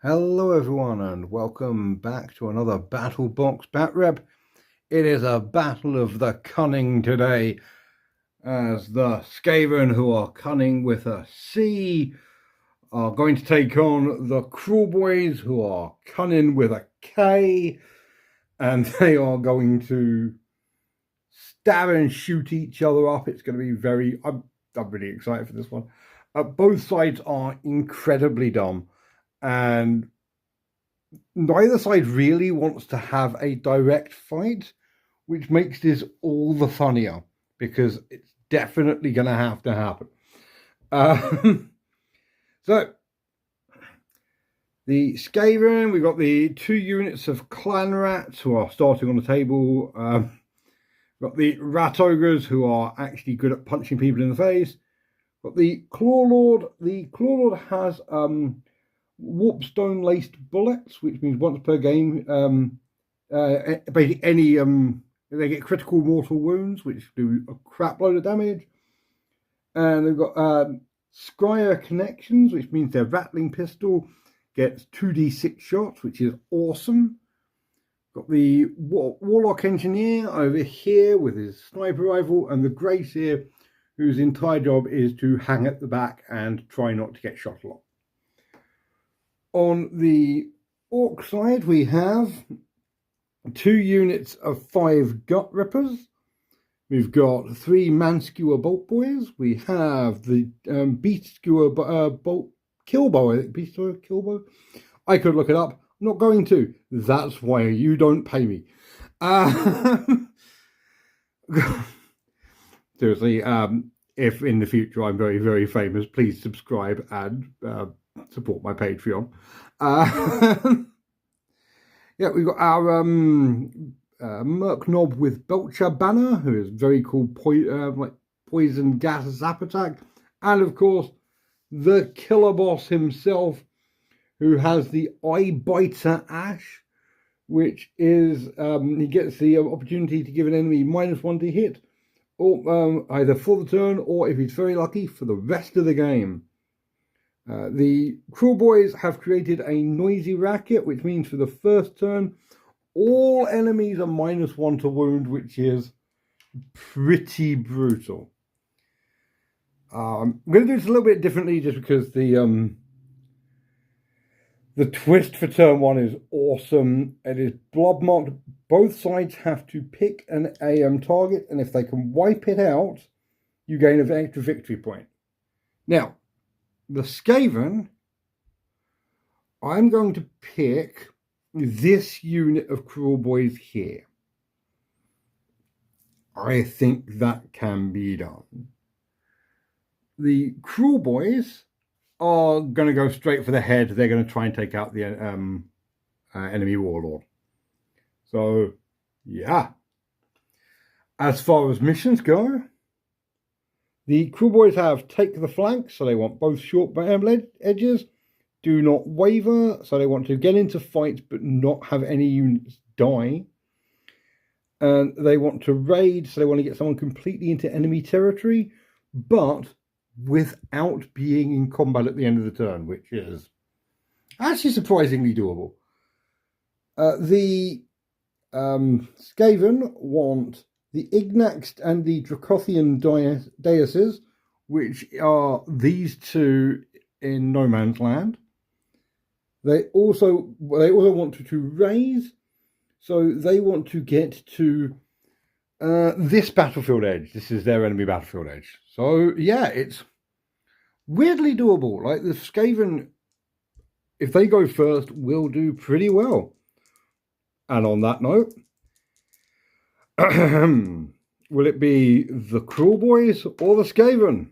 Hello everyone and welcome back to another Battle Box Batrep. It is a battle of the cunning today, as the Skaven, who are cunning with a C, are going to take on the Kruleboyz, who are cunning with a K, and they are going to stab and shoot each other up. It's going to be I'm really excited for this one. Both sides are incredibly dumb, and neither side really wants to have a direct fight, which makes this all the funnier because it's definitely going to have to happen. So, the Skaven, we've got the 2 units of clan rats who are starting on the table. We've got the rat ogres who are actually good at punching people in the face. Got the Claw Lord. The Claw Lord has warpstone laced bullets, which means once per game, basically they get critical mortal wounds, which do a crap load of damage. And they've got Scryer connections, which means their rattling pistol gets 2d6 shots, which is awesome. Got the Warlock Engineer over here with his sniper rifle, and the Grace here, whose entire job is to hang at the back and try not to get shot a lot. On the Orc side, we have 2 units of 5 Gut Rippers. We've got 3 Man-Skewer Bolt Boys. We have the Beast Skewer Bolt Killbow. I think Beast Skewer Killbow. I could look it up. I'm not going to. That's why you don't pay me. Seriously, if in the future I'm very, very famous, please subscribe and support my Patreon. Yeah, we've got our Merc Knob with Belcher Banner, who is very cool, like poison gas zap attack, and of course the killer boss himself, who has the Eye Biter Ash, which is he gets the opportunity to give an enemy -1 to hit, or either for the turn, or if he's very lucky, for the rest of the game. The Kruleboyz have created a noisy racket, which means for the first turn, all enemies are -1 to wound, which is pretty brutal. I'm going to do this a little bit differently, just because the twist for turn 1 is awesome. It is blob marked. Both sides have to pick an AM target, and if they can wipe it out, you gain an extra victory point. Now, the Skaven, I'm going to pick this unit of Kruleboyz here. I think that can be done. The Kruleboyz are going to go straight for the head. They're going to try and take out the enemy warlord. So, yeah. As far as missions go, the Kruleboyz have take the flank, so they want both short edges. Do not waver, so they want to get into fights but not have any units die. And they want to raid, so they want to get someone completely into enemy territory, but without being in combat at the end of the turn, which is actually surprisingly doable. The Skaven want the Ignax and the Dracothian Daises, which are these 2 in No Man's Land. They also want to raise, so they want to get to this battlefield edge. This is their enemy battlefield edge. So yeah, it's weirdly doable. Like the Skaven, if they go first, will do pretty well. And on that note, will it be the Kruleboyz or the Skaven?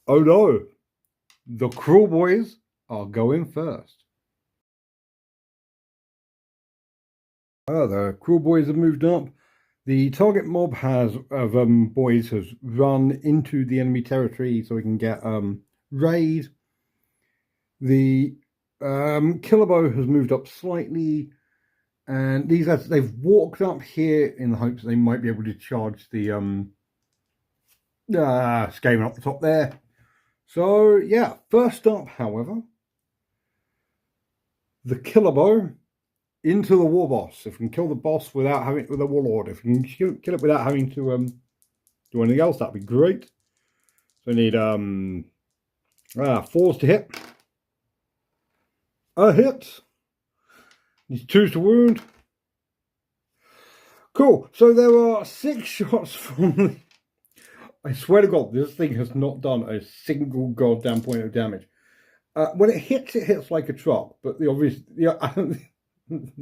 Oh no, the Kruleboyz are going first. The Kruleboyz have moved up. The target mob boys has run into the enemy territory, so we can get raid. The Killerbow has moved up slightly. And these guys, they've walked up here in the hopes that they might be able to charge the Skaven up the top there. So, yeah, first up, however, the killer bow into the war boss. If we can kill the boss without having with a warlord, if we can kill it without having to do anything else, that'd be great. So we need 4s to hit. A hit. Needs 2s to wound. Cool. So there are 6 shots from the... I swear to God, this thing has not done a single goddamn point of damage. When it hits like a truck. But the obvious, the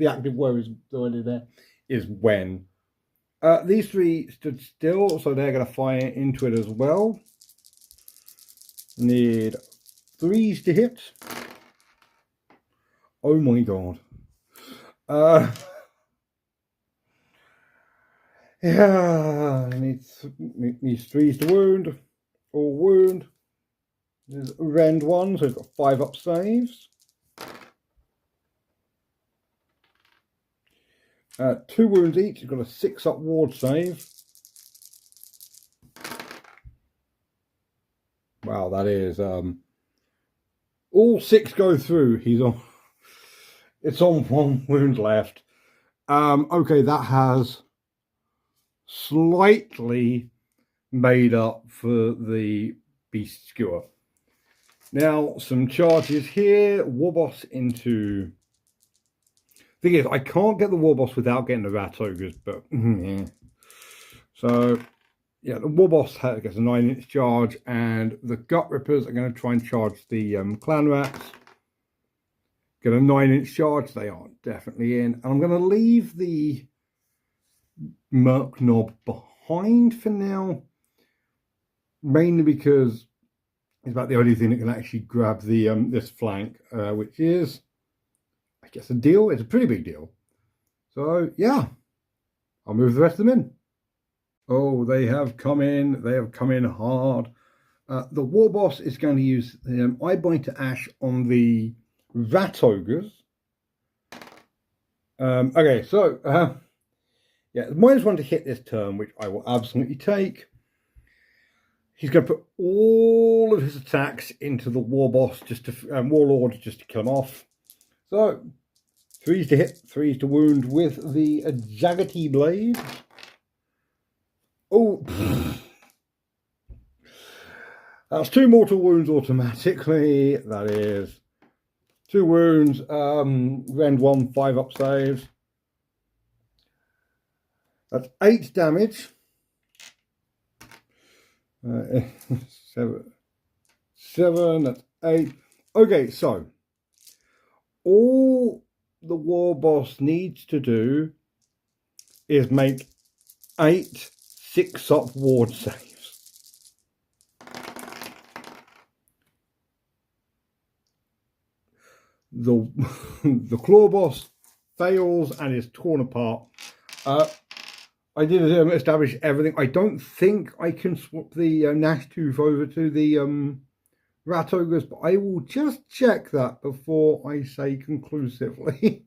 active word is already there. Is when these 3 stood still, so they're going to fire into it as well. Need 3s to hit. Oh my God. Yeah, needs 3s to wound, or wound. There's rend 1, so we've got 5 up saves. 2 wounds each, you've got a 6 up ward save. Wow, that is all 6 go through. He's on. It's on 1 wound left. Okay, that has slightly made up for the beast skewer. Now, some charges here. Warboss into... Thing is, I can't get the Warboss without getting the Rat Ogres, but yeah. So, yeah, the Warboss gets a 9-inch charge, and the Gut Rippers are going to try and charge the Clan Rats. Get a 9-inch charge. They are definitely in. And I'm going to leave the Merc Knob behind for now, mainly because it's about the only thing that can actually grab the this flank, which is, I guess, a deal. It's a pretty big deal. So yeah, I'll move the rest of them in. Oh, they have come in. They have come in hard. The War Boss is going to use Eye Biter Ash on the Rat Ogres. Okay, so yeah, -1 to hit this turn, which I will absolutely take. He's going to put all of his attacks into the War Boss, just to Warlord, just to kill him off. So 3s to hit, 3s to wound with the Jaggedy Blade. Oh, that's 2 mortal wounds automatically. That is 2 wounds. Rend 1, 5 up saves. That's 8 damage. 7, that's 8. Okay, so all the War Boss needs to do is make 8 6-up ward saves. The Claw Boss fails and is torn apart. I did establish everything. I don't think I can swap the Gnash Tooth over to the Rat Ogres, but I will just check that before I say conclusively.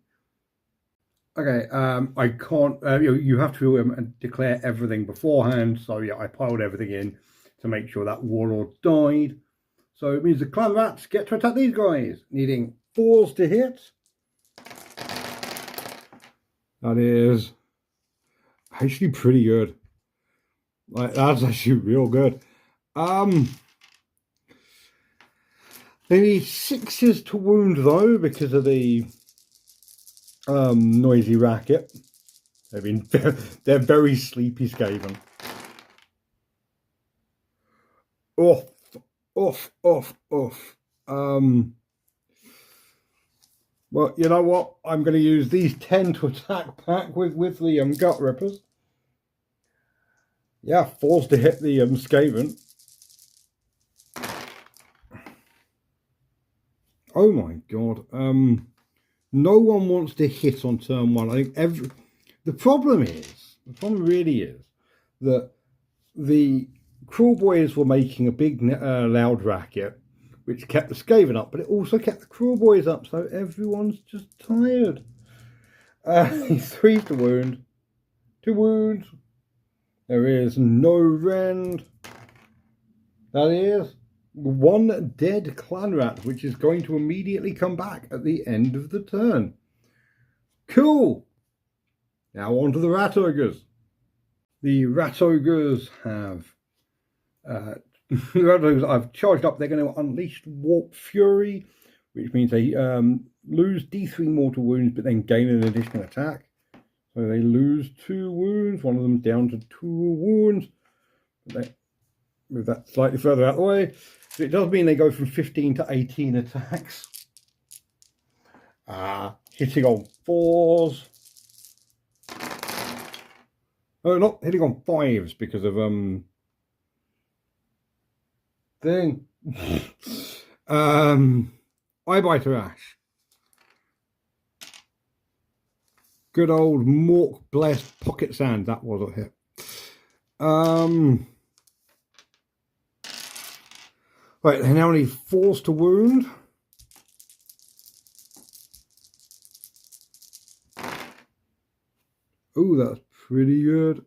Okay, I can't, you have to declare everything beforehand, so yeah, I piled everything in to make sure that Warlord died. So it means the Clan Rats get to attack these guys, needing 4s to hit. That is actually pretty good. Like, that's actually real good. They need 6s to wound though, because of the noisy racket. I mean, they're very sleepy Skaven. Off. Well, you know what? I'm going to use these 10 to attack back with the Gut Rippers. Yeah, 4s to hit the Skaven. Oh my God. No one wants to hit on turn 1. I think the problem really is that the Kruleboyz were making a big loud racket, which kept the Skaven up, but it also kept the Kruleboyz up, so everyone's just tired. 3s to wound, 2 wounds. There is no rend. That is one dead clan rat, which is going to immediately come back at the end of the turn. Cool. Now on to the rat ogres. The rat ogres have I've charged up. They're going to unleash Warp Fury, which means they lose D3 mortal wounds, but then gain an additional attack. So they lose 2 wounds. One of them down to 2 wounds. They move that slightly further out of the way. So it does mean they go from 15 to 18 attacks. Hitting on 4s. Oh, not hitting on 5s because of thing. Eye Biter Ash. Good old Mork blessed pocket sand. That was a hit. Right, they now need 4s to wound. Oh, that's pretty good.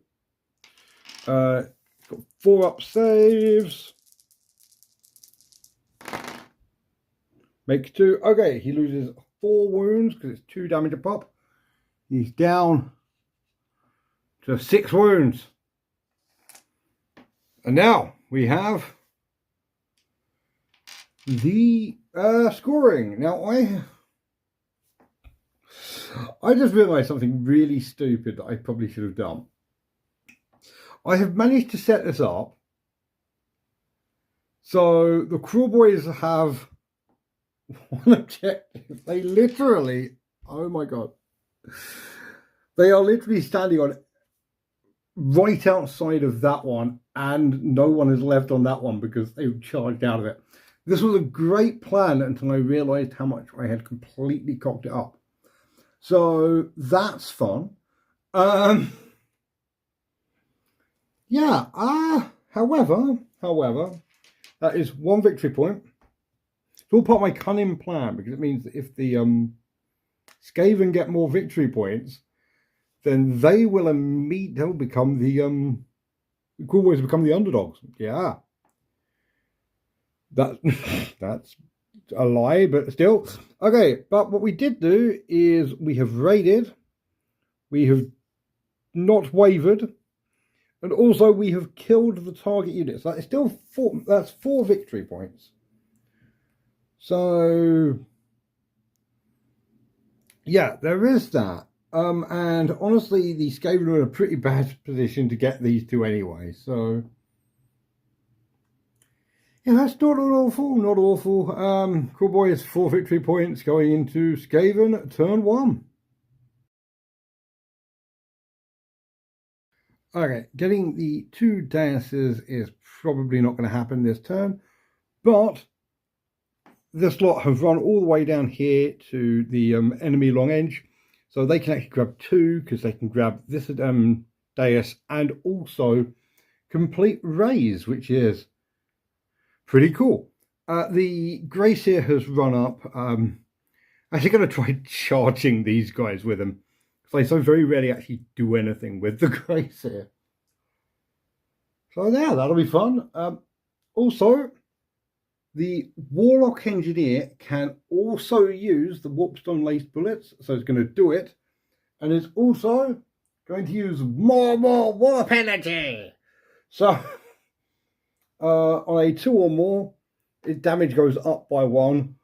Got 4 up saves. Make 2. Okay, he loses 4 wounds because it's 2 damage a pop. He's down to 6 wounds. And now we have the scoring. Now I just realised something really stupid that I probably should have done. I have managed to set this up so the Kruleboyz have one objective. They literally, oh my god, they are literally standing on right outside of that one, and no one is left on that one because they've charged out of it. This was a great plan until I realised how much I had completely cocked it up. So that's fun. Yeah. However, that is 1 victory point. It's all part of my cunning plan because it means that if the Skaven get more victory points, then they will they'll become the Kruleboyz become the underdogs. Yeah. That's a lie, but still. Okay, but what we did do is we have raided, we have not wavered, and also we have killed the target units. That is still 4. That's 4 victory points. So yeah, there is that. And honestly, the Skaven are in a pretty bad position to get these 2 anyway. So yeah, that's not awful, not awful. Kruleboyz 4 victory points going into Skaven turn 1. Okay, getting the 2 daises is probably not going to happen this turn, but this lot have run all the way down here to the enemy long edge, so they can actually grab 2 because they can grab this dais and also complete raise, which is pretty cool. The Gracier has run up. I'm actually going to try charging these guys with them because they so very rarely actually do anything with the Gracier. So yeah, that'll be fun. Also, the Warlock Engineer can also use the Warpstone Laced Bullets, so it's going to do it. And it's also going to use more warp energy. So on a 2 or more, its damage goes up by 1.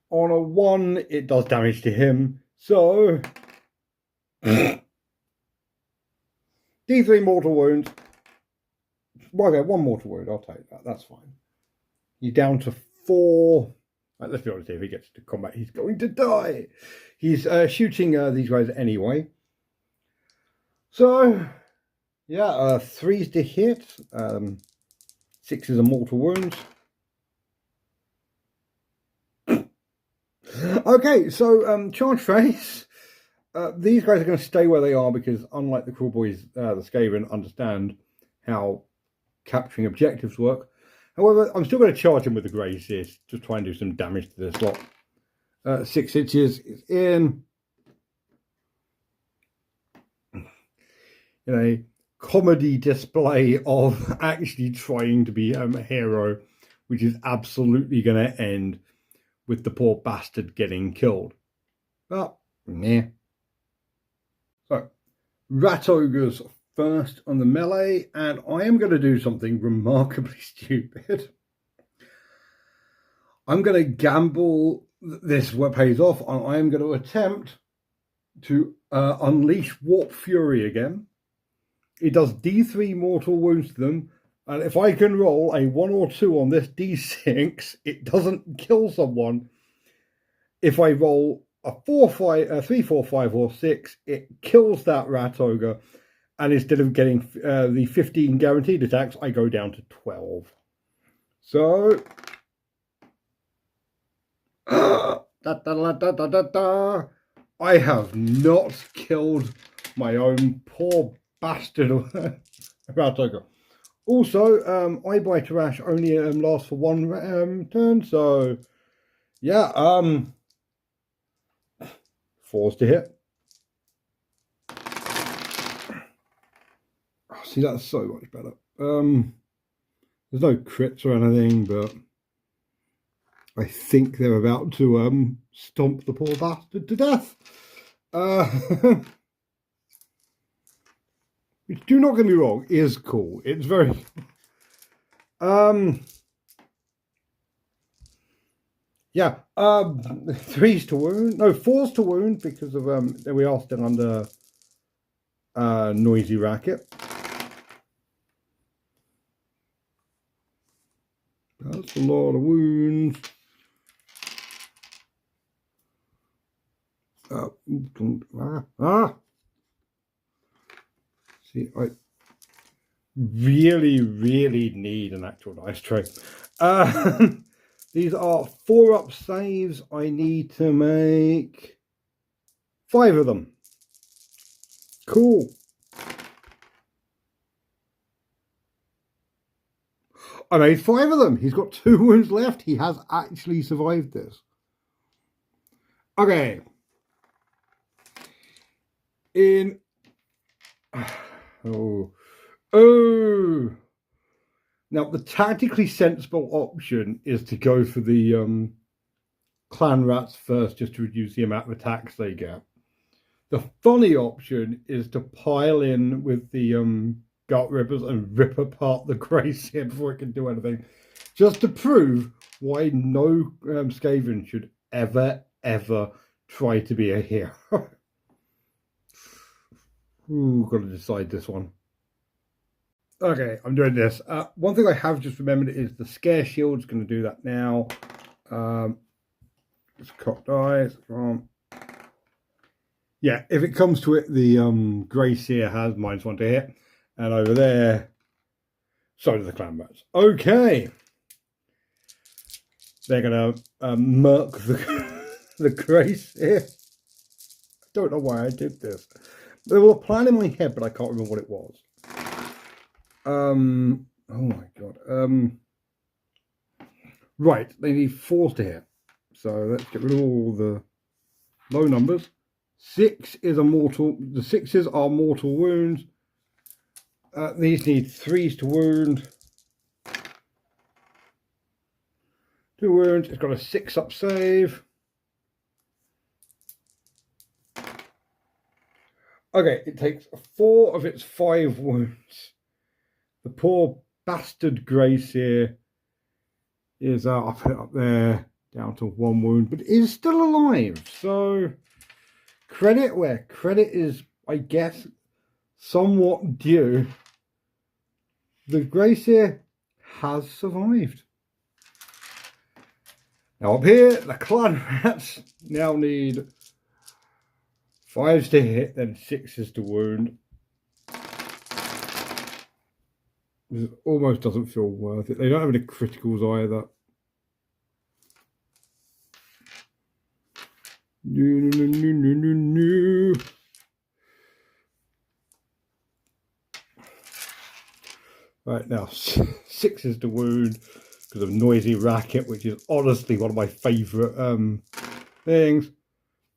On a 1, it does damage to him. So D3 mortal wounds. Well, okay, 1 mortal wound. I'll take that. That's fine. He's down to 4. Right, let's be honest here. If he gets to combat, he's going to die. He's shooting these guys anyway. So yeah, 3's to hit. 6 is a mortal wound. Okay, so charge phase. These guys are going to stay where they are because unlike the Kruleboyz, the Skaven understand how capturing objectives work. However, I'm still going to charge him with the Gracier to try and do some damage to this lot. 6 inches is in. You know, comedy display of actually trying to be a hero, which is absolutely going to end with the poor bastard getting killed. But, meh. So, Rat Ogres first on the melee, and I am going to do something remarkably stupid. I'm going to gamble this what pays off, and I am going to attempt to unleash Warp Fury again. It does D3 mortal wounds to them, and if I can roll a 1 or 2 on this D6, it doesn't kill someone. If I roll a 3, 4, 5, or 6, it kills that Rat Ogre, and instead of getting the 15 guaranteed attacks, I go down to 12. So, I have not killed my own poor bastard Rat Ogre. Also, Eye Bite Rash only lasts for 1 turn, so yeah, 4s to hit. See, that's so much better. There's no crits or anything, but I think they're about to stomp the poor bastard to death. Which, do not get me wrong, is cool. It's very yeah, 3s to wound, no, 4s to wound, because of we are still under noisy racket. That's a lot of wounds. See, I really need an actual dice tray. These are 4-up saves. I need to make 5 of them. Cool. I made 5 of them. He's got 2 wounds left. He has actually survived this. Okay. Oh. Now, the tactically sensible option is to go for the clan rats first, just to reduce the amount of attacks they get. The funny option is to pile in with the gut rippers and rip apart the Grace here before it can do anything, just to prove why no Skaven should ever try to be a hero. Ooh, got to decide this one. Okay, I'm doing this. One thing I have just remembered is the scare shield's going to do that now. It's cocked eyes. Yeah, if it comes to it, the Grace here has -1 to hit, and over there, so do the clan rats. Okay, they're going to murk the Grace here. I don't know why I did this. There was a plan in my head, but I can't remember what it was. Oh my god. Right, they need 4s to hit. So let's get rid of all the low numbers. 6 is a mortal. The 6s are mortal wounds. These need 3s to wound. 2 wounds. It's got a 6-up save. Okay, it takes 4 of its 5 wounds. The poor bastard Grace here is, I'll put it up there, down to 1 wound, but is still alive. So, credit where credit is, I guess, somewhat due. The Grace here has survived. Now up here, the clan rats now need 5s to hit, then 6s to wound. This almost doesn't feel worth it. They don't have any criticals either. No. Right, now 6s to wound because of noisy racket, which is honestly one of my favourite things.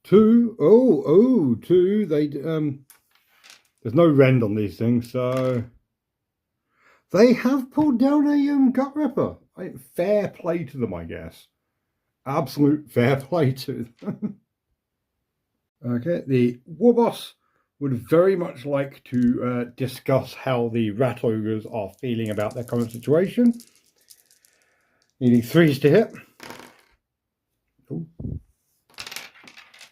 2, 2, they There's no rend on these things, so they have pulled down a gut ripper. Fair play to them, I guess. Absolute fair play to them. Okay, the war boss would very much like to discuss how the rat ogres are feeling about their current situation. Needing 3s to hit. Ooh.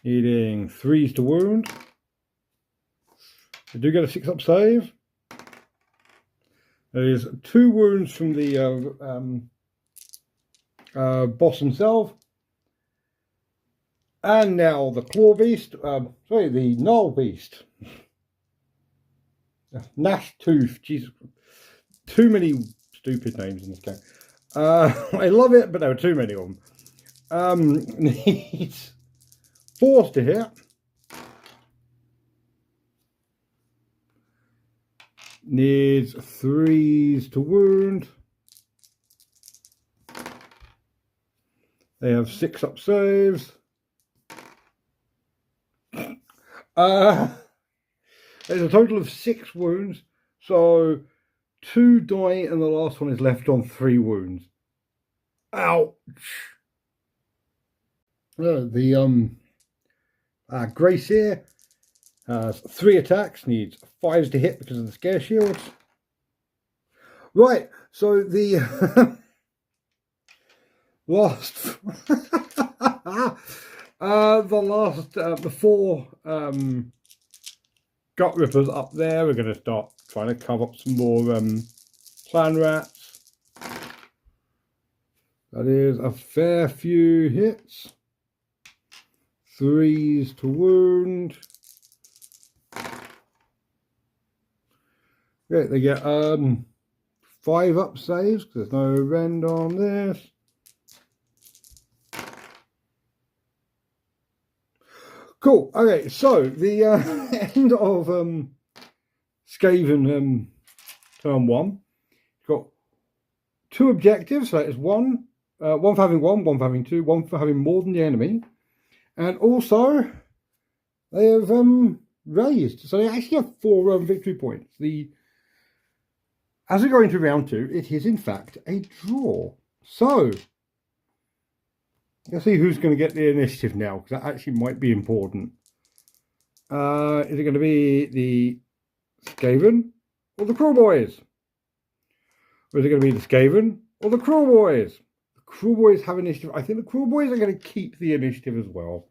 Needing 3s to wound. They do get a 6-up save. There is 2 wounds from the boss himself. And now the claw beast, the gnarl beast. Gnash tooth, Jesus. Too many stupid names in this game. I love it, but there are too many of them. Needs 4s to hit. Needs 3s to wound. They have 6-up saves. There's a total of 6 wounds, so 2 die and the last one is left on 3 wounds. Ouch! The Grace here has 3 attacks, needs 5s to hit because of the scare shields. Right, so the the 4 gut rippers up there. We're going to start trying to cover up some more clan rats. That is a fair few hits. 3s to wound. Okay, they get 5-up saves because there's no rend on this. Cool. Okay, so the end of Skaven turn 1. Got 2 objectives. So it's one for having 1, 1 for having 2, 1 for having more than the enemy, and also they have raised. So they actually have 4 victory points. As we go into round 2, it is in fact a draw. So let's see who's going to get the initiative now, because that actually might be important. Is it going to be the Skaven or the Kruleboyz? Or is it going to be the Skaven or the Kruleboyz? The Kruleboyz have initiative. I think the Kruleboyz are going to keep the initiative as well,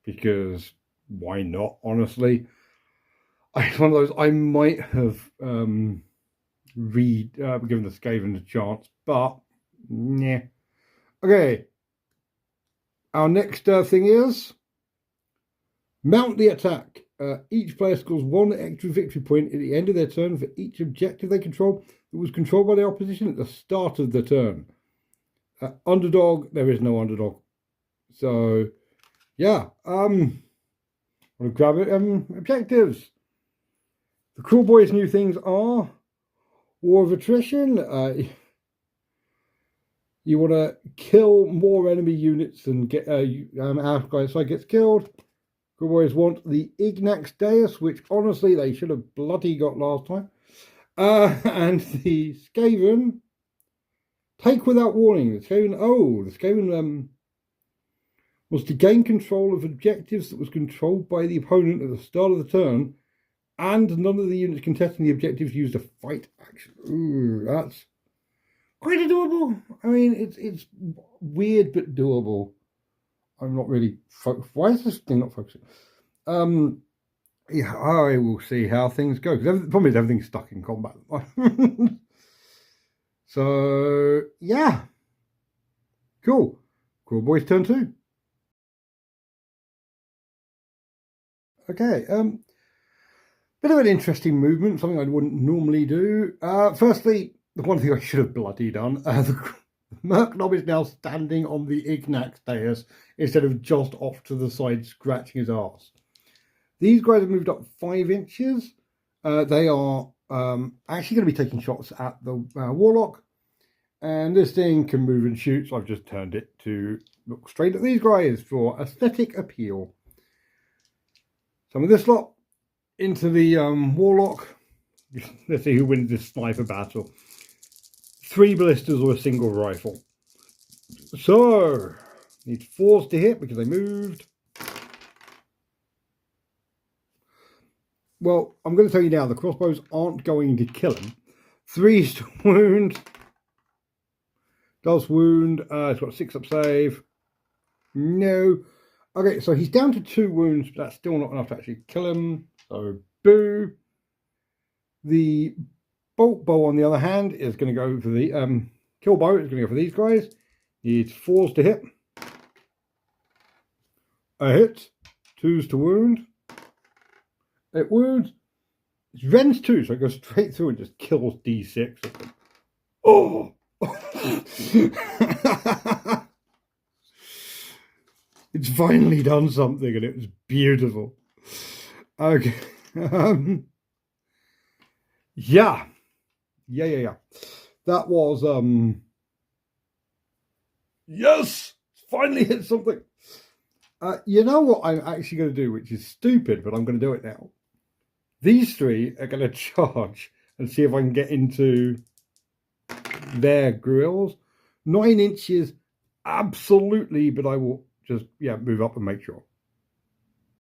because why not, honestly? It's one of those I might have given the Skaven a chance, but yeah. Okay. Our next thing is mount the attack. Each player scores 1 extra victory point at the end of their turn for each objective they control that was controlled by their opposition at the start of the turn. Underdog, there is no underdog. So, yeah. I'll grab it. Objectives. The Kruleboyz' new things are War of Attrition. You want to kill more enemy units and get our guy side gets killed. Kruleboyz want the Ignax Deus, which honestly they should have bloody got last time. And the Skaven take without warning. The Skaven was to gain control of objectives that was controlled by the opponent at the start of the turn, and none of the units contesting the objectives used a fight action. Ooh, that's quite doable. I mean, it's weird but doable. I'm not really why is this thing not focusing? Yeah, I will see how things go, because the problem is everything's stuck in combat. So yeah, cool. Kruleboyz turn 2. Okay, bit of an interesting movement, something I wouldn't normally do. Firstly, the one thing I should have bloody done, the Merc Knob is now standing on the Ignax Deus instead of just off to the side scratching his arse. These guys have moved up 5 inches. They are actually going to be taking shots at the Warlock. And this thing can move and shoot, so I've just turned it to look straight at these guys for aesthetic appeal. Some of this lot into the warlock. Let's see who wins this sniper battle. 3 ballistas or a single rifle. So, need 4s to hit because they moved. Well, I'm going to tell you now, the crossbows aren't going to kill him. 3s to wound. Does wound. It's got a 6-up save. No. Okay, so he's down to 2 wounds, but that's still not enough to actually kill him. So, boo. The bolt bow, on the other hand, is going to go for the kill bow. Is going to go for these guys. Needs 4s to hit. A hit. 2s to wound. It wounds. It's rends 2, so it goes straight through and just kills D6. Oh! It's finally done something, and it was beautiful. Okay. Yeah. That was yes! Finally hit something. You know what I'm actually going to do, which is stupid, but I'm going to do it now. These 3 are going to charge and see if I can get into their grills. 9 inches, absolutely, but I will just, move up and make sure.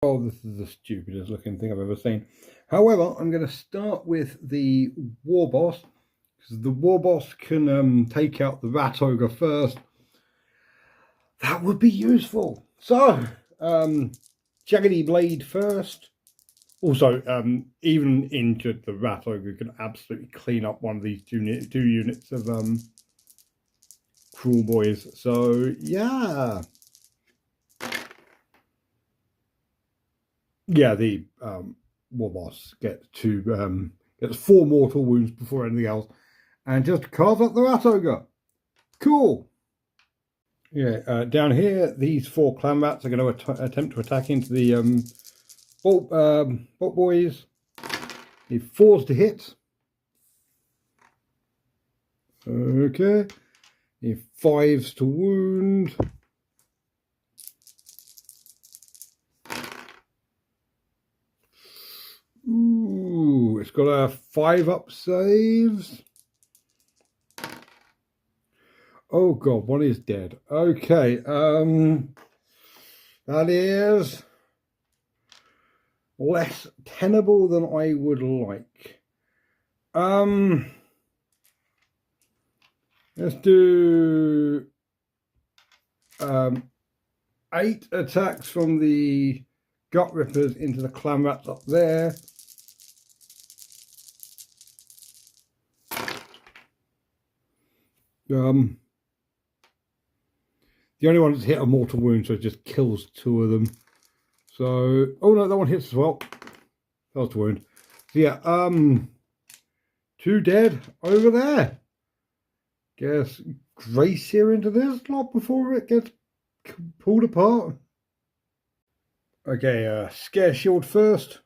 Oh, this is the stupidest looking thing I've ever seen. However, I'm going to start with the war boss, because the war boss can take out the rat ogre first. That would be useful. So, Jaggedy Blade first. Also, even injured, the rat ogre can absolutely clean up one of these two units of Kruleboyz. So, yeah. Yeah, the war boss gets 4 mortal wounds before anything else, and just carve up the rat ogre. Cool. Yeah, down here, these 4 clan rats are going to attempt to attack into the bolt boys. Need 4s to hit. Okay. Need 5s to wound. Ooh, it's got a 5-up saves. Oh god, one is dead. Okay, that is less tenable than I would like. Let's do 8 attacks from the gut rippers into the clan rats up there. The only one that's hit a mortal wound, so it just kills 2 of them. So, oh no, that one hits as well. That was the wound. So yeah, 2 dead over there. Guess Grace here into this lot before it gets pulled apart. Okay, Scare Shield first.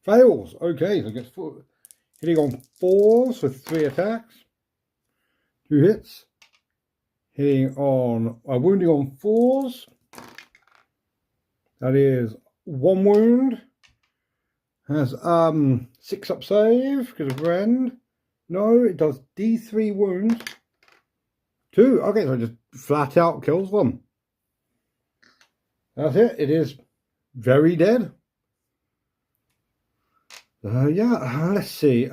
Fails. Okay, so it gets hitting on 4s with 3 attacks. 2 hits. Hitting on, wounding on 4s. That is 1 wound. Has 6-up save because of rend. No, it does D3 wounds. 2. Okay, so it just flat out kills them. That's it. It is very dead. Yeah, let's see.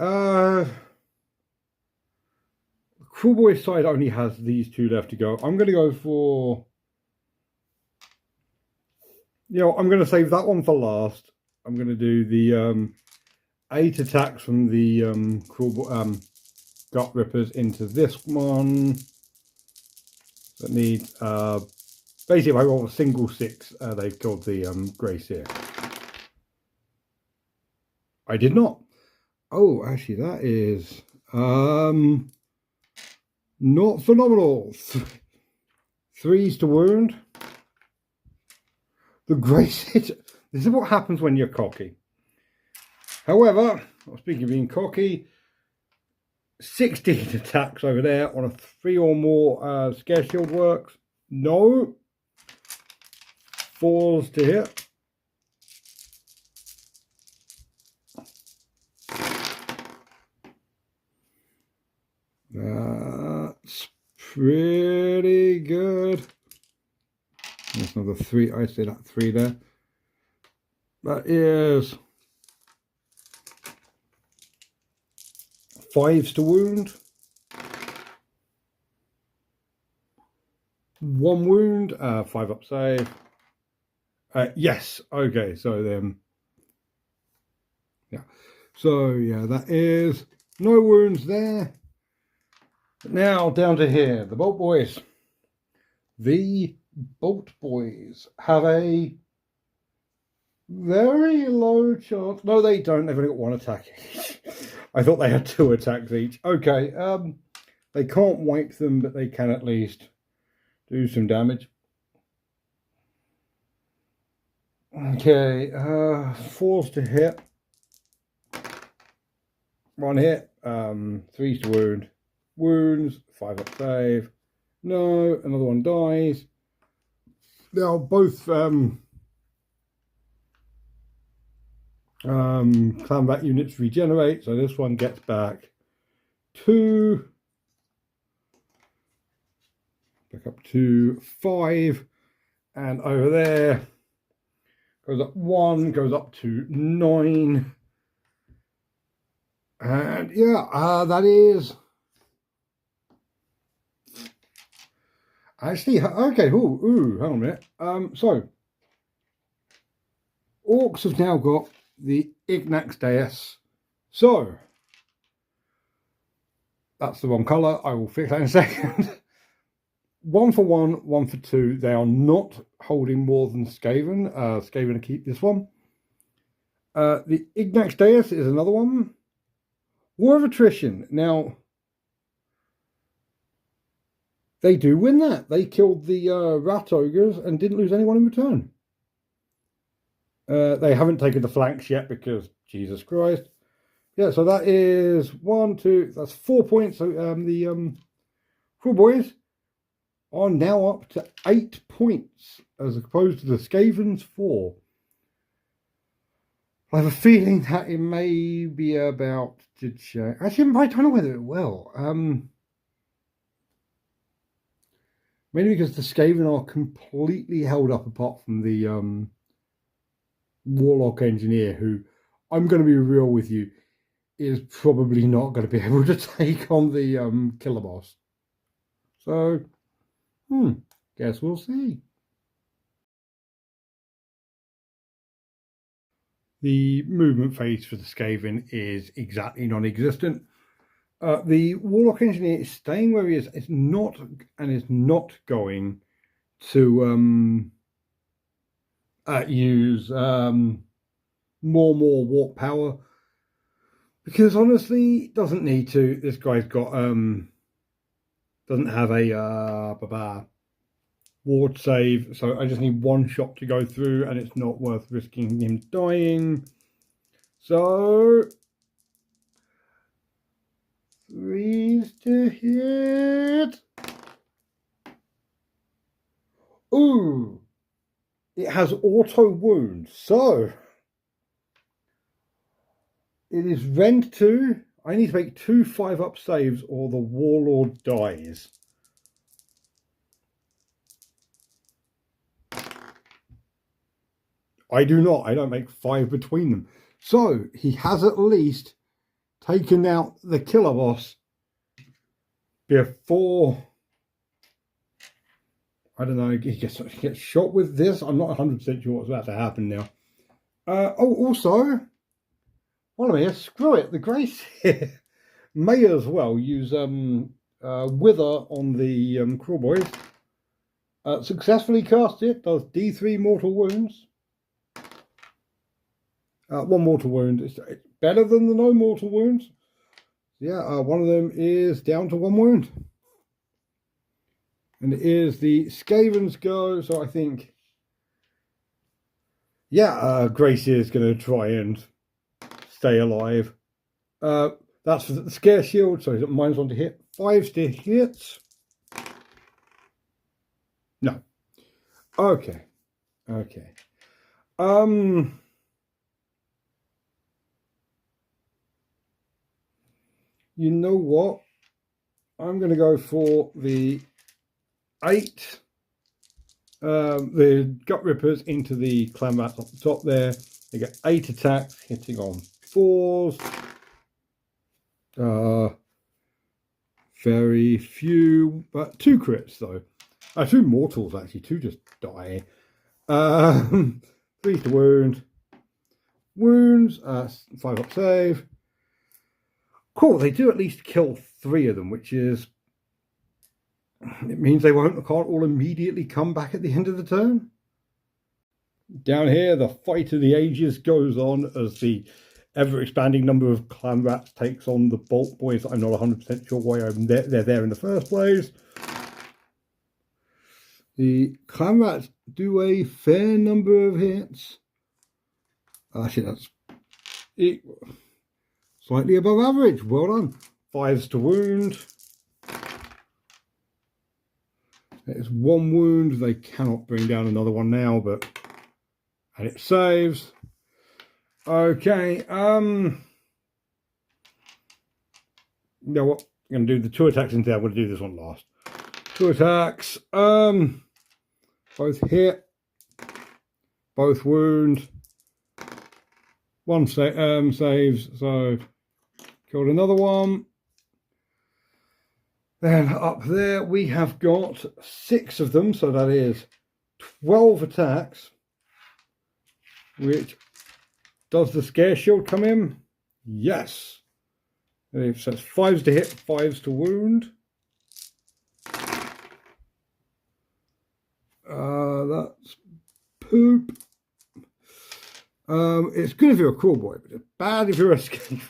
Kruleboyz side only has these 2 left to go. I'm going to go for... I'm going to save that one for last. I'm going to do the 8 attacks from the gut rippers into this one. That needs... basically, if I roll a single 6, they've killed the Grace here. I did not. Oh, actually, that is... not phenomenal. 3s to wound. The Grace hit. This is what happens when you're cocky. However, speaking of being cocky, 16 attacks over there on a 3 or more Scare Shield works. No. 4s to hit. That's pretty good. There's another 3. I say that 3 there. That is 5s to wound. 1 wound, 5 up save. Yes, okay, so then, yeah. So, yeah, that is no wounds there. Now, down to here, the Bolt Boys. The Bolt Boys have a very low chance. No, they don't. They've only got 1 attack each. I thought they had 2 attacks each. Okay, they can't wipe them, but they can at least do some damage. Okay, 4s to hit. 1 hit. 3s to wound. Wounds. 5 up save. No, another one dies. Now both combat units regenerate, so this one gets back 2. Back up to 5. And over there goes up 1, goes up to 9. And yeah, that is actually okay. Ooh, hang on a minute. So orcs have now got the Ignax Deus. So that's the wrong colour. I will fix that in a second. 1 for 1, 1 for 2. They are not holding more than Skaven. Skaven to keep this one. The Ignax Deus is another one. War of Attrition. Now, they do win that. They killed the rat ogres and didn't lose anyone in return. They haven't taken the flanks yet because Jesus Christ. Yeah, so that is 1, 2. That's 4 points. So the Kruleboyz are now up to 8 points as opposed to the Skaven's 4. I have a feeling that it may be about to change. Actually, I don't know whether it will. Mainly because the Skaven are completely held up apart from the Warlock Engineer, who, I'm going to be real with you, is probably not going to be able to take on the killer boss. So, guess we'll see. The movement phase for the Skaven is exactly non-existent. The Warlock Engineer is staying where he is. It's not going to use more warp power, because honestly, doesn't need to. This guy's got doesn't have a ward save, so I just need 1 shot to go through, and it's not worth risking him dying. So 3s to hit. Ooh, it has auto wound, so it is rend 2. I need to make 2 5-up saves or the warlord dies. I do not. I don't make 5 between them. So he has at least taken out the killer boss before, I don't know, he gets shot with this. I'm not 100% sure what's about to happen now. Also, while I'm here, screw it. The Grace here may as well use Wither on the Kruleboyz. Successfully cast it. Does D3 mortal wounds. 1 mortal wound. It's better than the no mortal wounds. Yeah, one of them is down to 1 wound. And it is the Skaven's go. So I think, yeah, Gracie is going to try and stay alive. That's for the scare shield. So he's got -1 to hit. 5s to hit. No. Okay. You know what? I'm going to go for the 8. The Gut Rippers into the Clan Rats up the top there. They get 8 attacks, hitting on 4s. Very few, but 2 crits though. 2 mortals actually, 2 just die. 3 to wound. Wounds, 5 up save. Cool, they do at least kill 3 of them, which is... It means they can't all immediately come back at the end of the turn. Down here, the fight of the ages goes on as the ever-expanding number of Clan Rats takes on the Bolt Boys. I'm not 100% sure why they're there in the first place. The Clan Rats do a fair number of hits. Actually, that's slightly above average. Well done. 5s to wound. There's 1 wound. They cannot bring down another one now, and it saves. Okay. You know what? I'm going to do the 2 attacks instead. I'm going to do this one last. 2 attacks. Both hit. Both wound. 1 saves. So killed another one. Then up there we have got 6 of them, so that is 12 attacks. Which, does the scare shield come in? Yes. It says 5s to hit, 5s to wound. That's poop. It's good if you're a Kruleboy, but it's bad if you're a Skaven.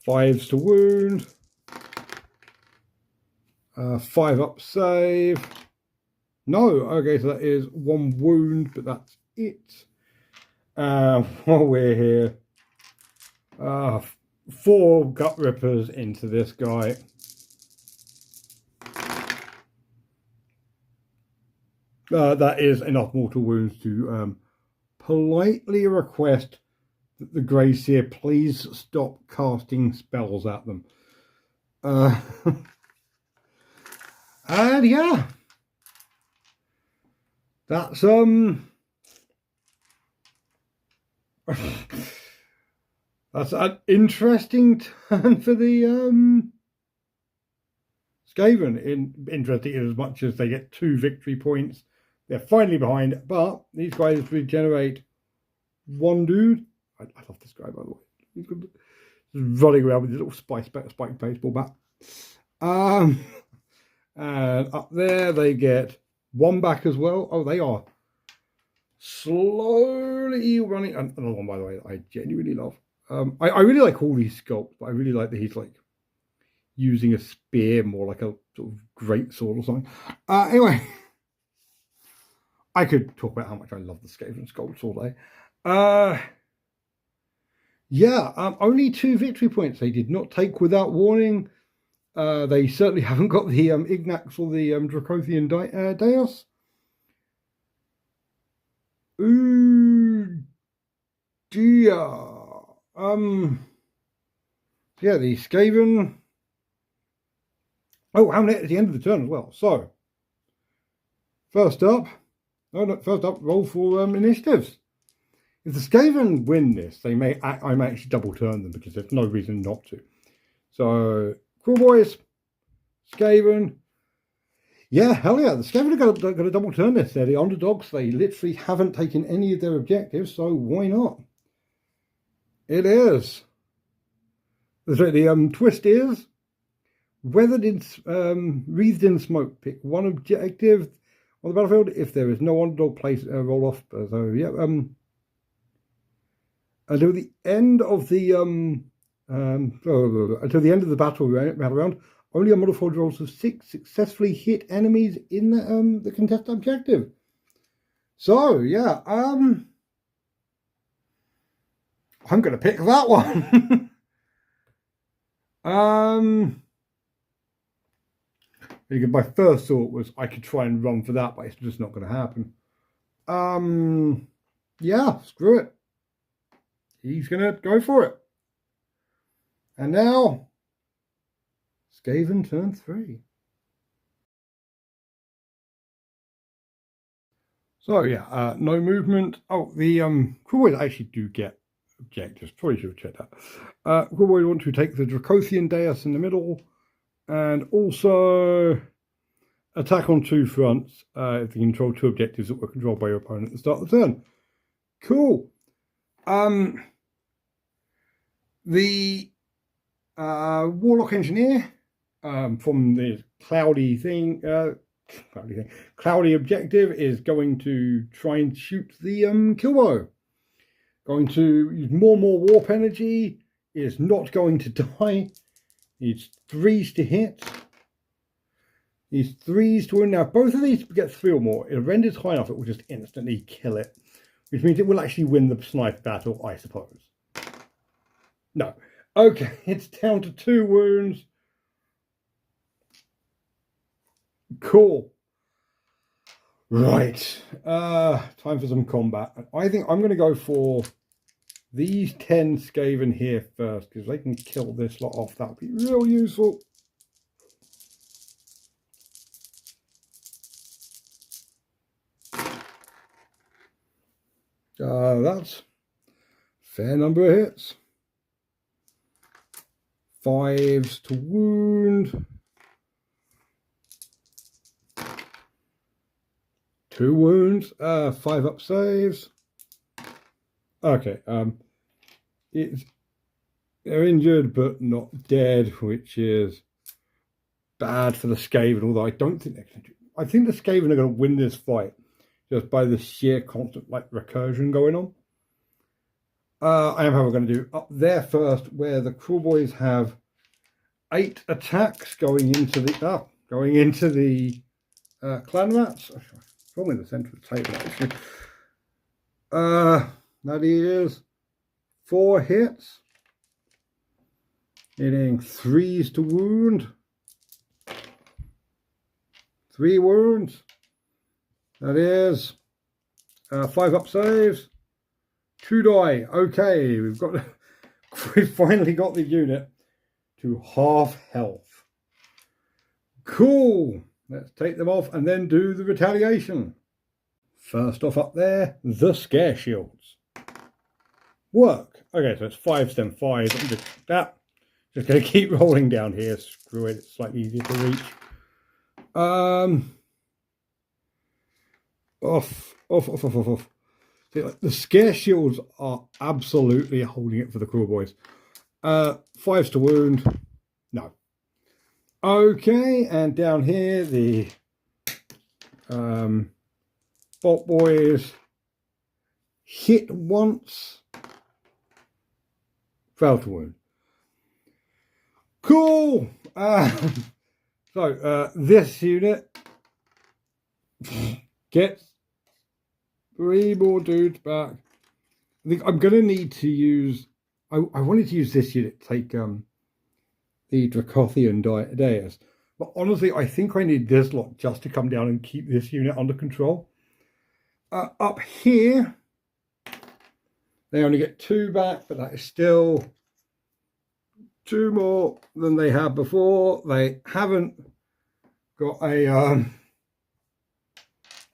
5s to wound. 5 up save. No, okay, so that is 1 wound, but that's it. While we're here, 4 Gut Rippers into this guy. That is enough mortal wounds to politely request that the Grey Seer please stop casting spells at them. And yeah, that's that's an interesting turn for the Skaven. Interesting in as much as they get 2 victory points. They're finally behind, but these guys regenerate 1 dude. I love this guy, by the way. He's running around with his little spike baseball bat. And up there they get 1 back as well. Oh, they are slowly running. Another one, by the way, that I genuinely love. I really like all these sculpts, but I really like that he's like using a spear more like a sort of great sword or something. Anyway, I could talk about how much I love the Skaven sculpts all day. Yeah, only 2 victory points. They did not take without warning. They certainly haven't got the Ignax or the Dracothian Deus. Ooh, dear. Yeah, the Skaven. Oh, and at the end of the turn as well. So, first up, roll for initiatives. If the Skaven win this, I may actually double turn them because there's no reason not to. So, Kruleboyz, Skaven. Yeah, hell yeah. The Skaven are going to double turn this. They're the underdogs. They literally haven't taken any of their objectives, so why not? It is. The twist is, wrethed in smoke. Pick 1 objective on the battlefield. If there is no underdog, place roll off. So, yeah. Until the end of the battle round, only a modified rolls of 6 successfully hit enemies in the contest objective. So yeah, I'm going to pick that one. My first thought was I could try and run for that, but it's just not going to happen. Yeah, screw it. He's going to go for it. And now Skaven turn 3. So yeah, no movement. Oh, the Kruleboyz actually do get objectives. Probably should have checked that. Kruleboyz want to take the Dracothian dais in the middle, and also attack on 2 fronts if they control 2 objectives that were controlled by your opponent at the start of the turn. Cool. The Warlock Engineer from the cloudy objective is going to try and shoot the Kruleboyz. Going to use more warp energy. Is not going to die. Needs 3s to hit. Needs 3s to win. Now both of these get 3 or more. If it renders high enough, it will just instantly kill it, which means it will actually win the sniper battle, I suppose. No. Okay, it's down to 2 wounds. Cool. Right. Time for some combat. I think I'm going to go for these 10 Skaven here first, because they can kill this lot off. That would be real useful. That's a fair number of hits. 5s to wound. 2 wounds. 5 up saves. Okay. They're injured but not dead, which is bad for the Skaven. Although I don't think they're going to do. I think the Skaven are going to win this fight just by the sheer constant recursion going on. I am, however, going to do up there first, where the Kruleboyz have 8 attacks going into the clan rats. Probably the centre of the table, actually. That is 4 hits, hitting 3s to wound. 3 wounds. That is 5 up saves. 2 die. Okay, we've finally got the unit to half health. Cool. Let's take them off and then do the retaliation. First off up there, the scare shields. Work. Okay, so it's 5 stem 5. Just going to keep rolling down here. Screw it. It's slightly easier to reach. Off. See, the scare shields are absolutely holding it for the Kruleboyz. 5s to wound. No. Okay, and down here the Bolt Boys hit once. Fail to wound. Cool. So this unit gets 3 more dudes back. I think I'm going to need to use. I wanted to use this unit to take the Dracothian dais, but honestly, I think I need this lot just to come down and keep this unit under control. Up here, they only get 2 back, but that is still 2 more than they had before. They haven't got a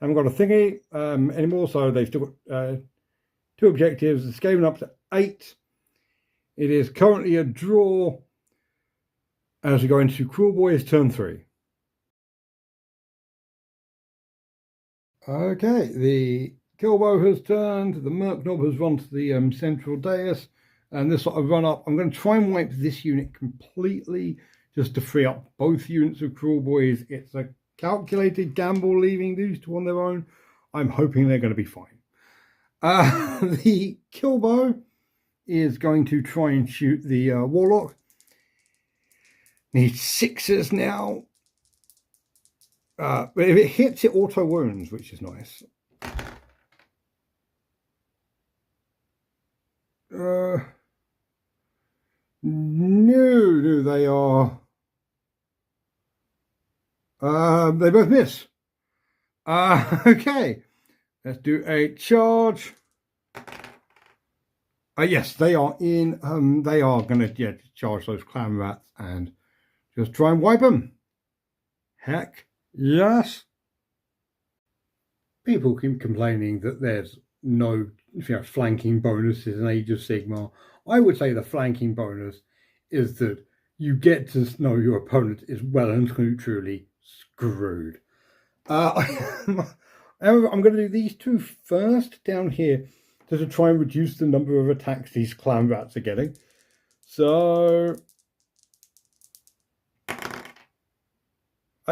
thingy anymore, so they've still got 2 objectives. The Skaven up to 8. It is currently a draw as we go into Kruleboyz turn 3. Okay, the Kruleboyz has turned, the Merc Knob has run to the central dais, and this sort of run up. I'm going to try and wipe this unit completely just to free up both units of Kruleboyz. It's a calculated gamble leaving these 2 on their own. I'm hoping they're going to be fine. The Kruleboyz is going to try and shoot the Warlock. Needs 6s now. But if it hits, it auto wounds, which is nice. No, they are. They both miss. Okay, let's do a charge. Yes, they are in. They are going to charge those clan rats and Just try and wipe them. Heck yes. People keep complaining that there's no flanking bonuses in Age of Sigmar. I would say the flanking bonus is that you get to know your opponent is well and truly screwed. I'm going to do these two first down here to try and reduce the number of attacks these clan rats are getting. So,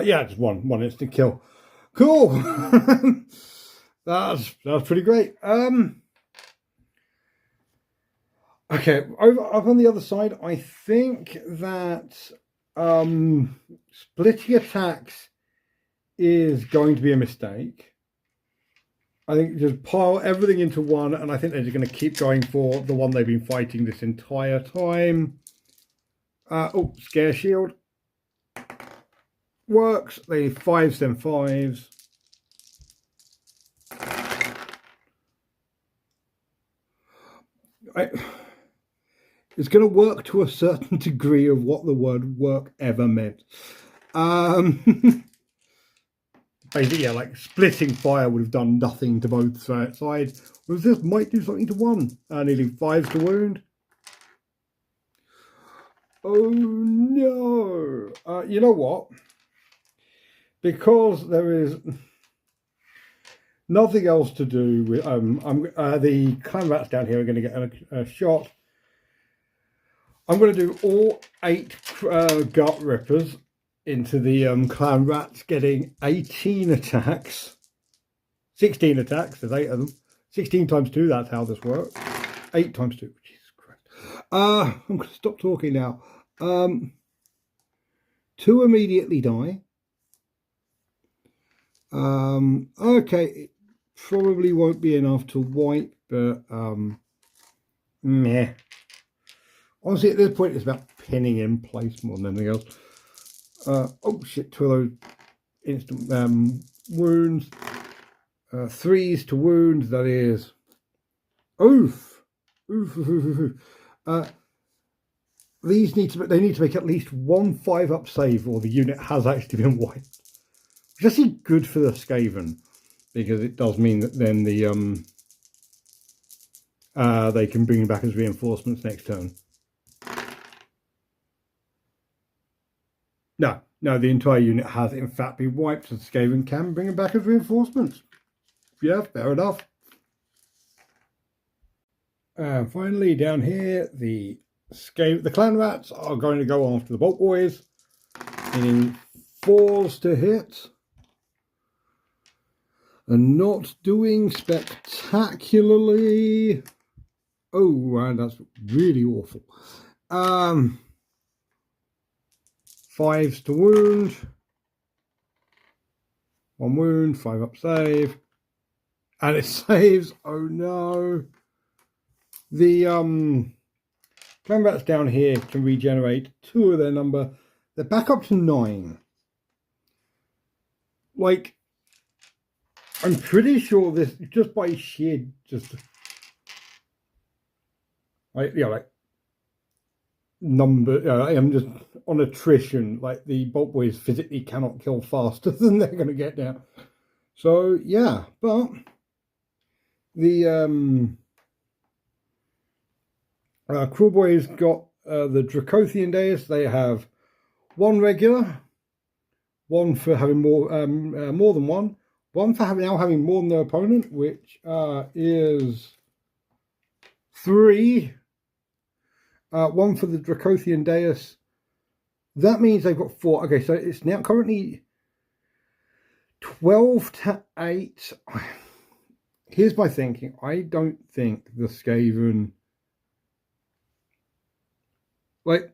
yeah, just one instant kill. Cool. That's pretty great. Okay, up on the other side, I think that splitting attacks is going to be a mistake. I think just pile everything into one, and I think they're just going to keep going for the one they've been fighting this entire time. Oh, Scare Shield. Works. They 5s, then 5s. It's going to work to a certain degree of what the word work ever meant. Basically, yeah, like splitting fire would have done nothing to both sides. Whereas this might do something to one. Nearly 5s to wound. Oh no! You know what? Because there is nothing else to do with the clan rats down here are going to get a shot. I'm going to do all 8 gut rippers into the clan rats, getting 18 attacks, 16 attacks. There's 8 of them. 16 times 2. That's how this works. 8 times 2. Jesus Christ. I'm going to stop talking now. 2 immediately die. Okay, it probably won't be enough to wipe, but meh. Honestly, at this point, it's about pinning in place more than anything else. Oh shit! 2 of those instant wounds. 3s to wound. That is. Oof. Oof. These need to make at least 1 5-up save, or the unit has actually been wiped. Which is actually good for the Skaven, because it does mean that then the they can bring back as reinforcements next turn. No, the entire unit has in fact been wiped, so the Skaven can bring them back as reinforcements. Yeah, fair enough. And finally, down here, the clan rats are going to go after the bolt boys, meaning 4s to hit. And not doing spectacularly. Oh, that's really awful. 5s to wound. 1 wound, 5-up save. And it saves. Oh no. The clan rats down here can regenerate 2 of their number. They're back up to 9. Like, I'm pretty sure this, just by sheer, like number, I'm just on attrition, like the bolt boys physically cannot kill faster than they're going to get down. So, yeah, but the Kruleboyz got the Dracothian Deus. They have 1 regular, 1 for having more than 1. 1 for now having more than their opponent, which is 3. 1 for the Dracothian Deus. That means they've got 4. Okay, so it's now currently 12 to 8. Here's my thinking. I don't think the Skaven, like,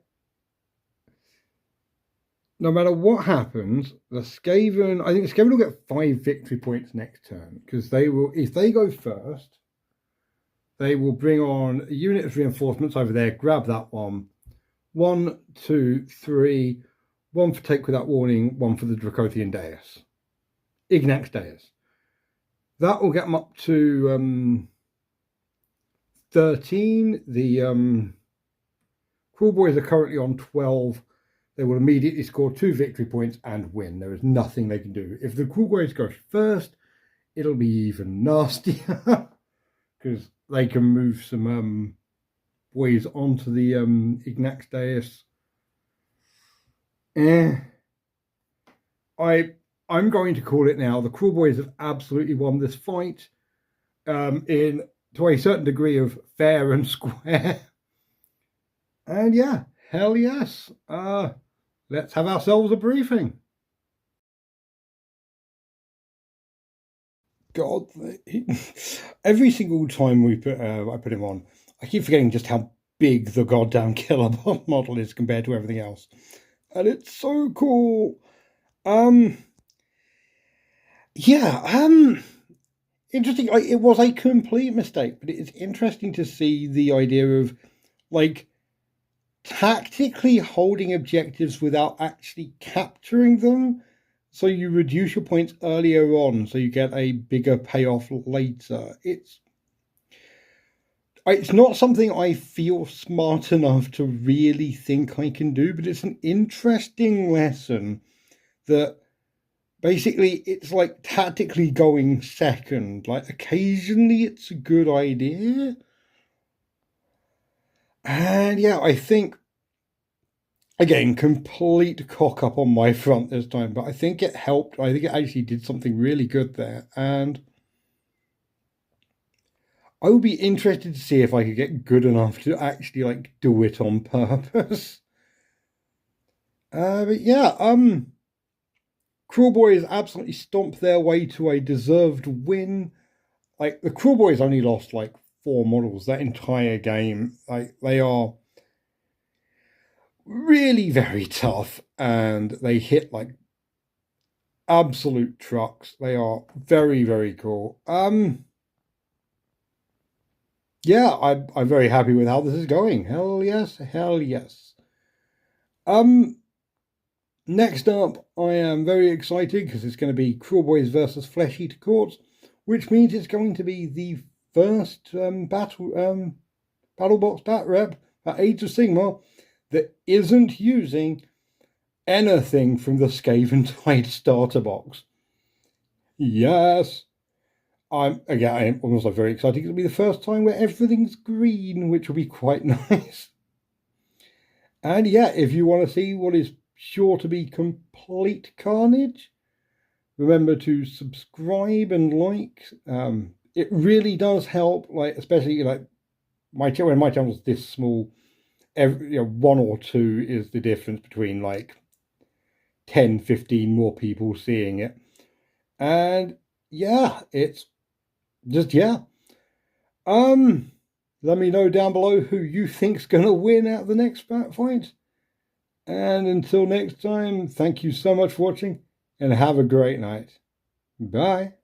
no matter what happens, the Skaven, I think the Skaven will get 5 victory points next turn, because they will, if they go first, they will bring on a unit of reinforcements over there, grab that one. 1, 2, 3, 1 for Take Without Warning, 1 for the Dracothian Deus. Ignax Deus. That will get them up to 13. The Kruleboyz are currently on 12. they will immediately score 2 victory points and win. There is nothing they can do. If the Kruleboyz go first, it'll be even nastier because they can move some boys onto the Ignax dais. I'm going to call it now. The Kruleboyz have absolutely won this fight in to a certain degree of fair and square. And yeah, hell yes. Let's have ourselves a briefing. God, every single time I put him on, I keep forgetting just how big the goddamn killer model is compared to everything else. And it's so cool. Interesting. It was a complete mistake, but it's interesting to see the idea of like tactically holding objectives without actually capturing them. So you reduce your points earlier on, so you get a bigger payoff later. It's not something I feel smart enough to really think I can do, but it's an interesting lesson that basically it's like tactically going second. Like occasionally it's a good idea. And yeah, I think, again, complete cock up on my front this time, but I think it helped. I think it actually did something really good there. And I would be interested to see if I could get good enough to actually like do it on purpose. But yeah, Kruleboyz absolutely stomped their way to a deserved win. Like the Kruleboyz only lost like 4 models that entire game. Like they are really very tough and they hit like absolute trucks. They are very, very cool. Yeah, I'm very happy with how this is going. Hell yes, hell yes. Next up, I am very excited because it's going to be Kruleboyz versus Flesh Eater Courts, which means it's going to be the first battle box bat rep at Age of Sigmar that isn't using anything from the Skaven starter box. Yes. I'm also very excited. It'll be the first time where everything's green, which will be quite nice. And yeah, if you want to see what is sure to be complete carnage, remember to subscribe and like. It really does help, like especially like when my channel's this small, 1 or 2 is the difference between like 10, 15 more people seeing it. And yeah, it's just, yeah. Let me know down below who you think's gonna win out of the next fight. And until next time, thank you so much for watching and have a great night. Bye.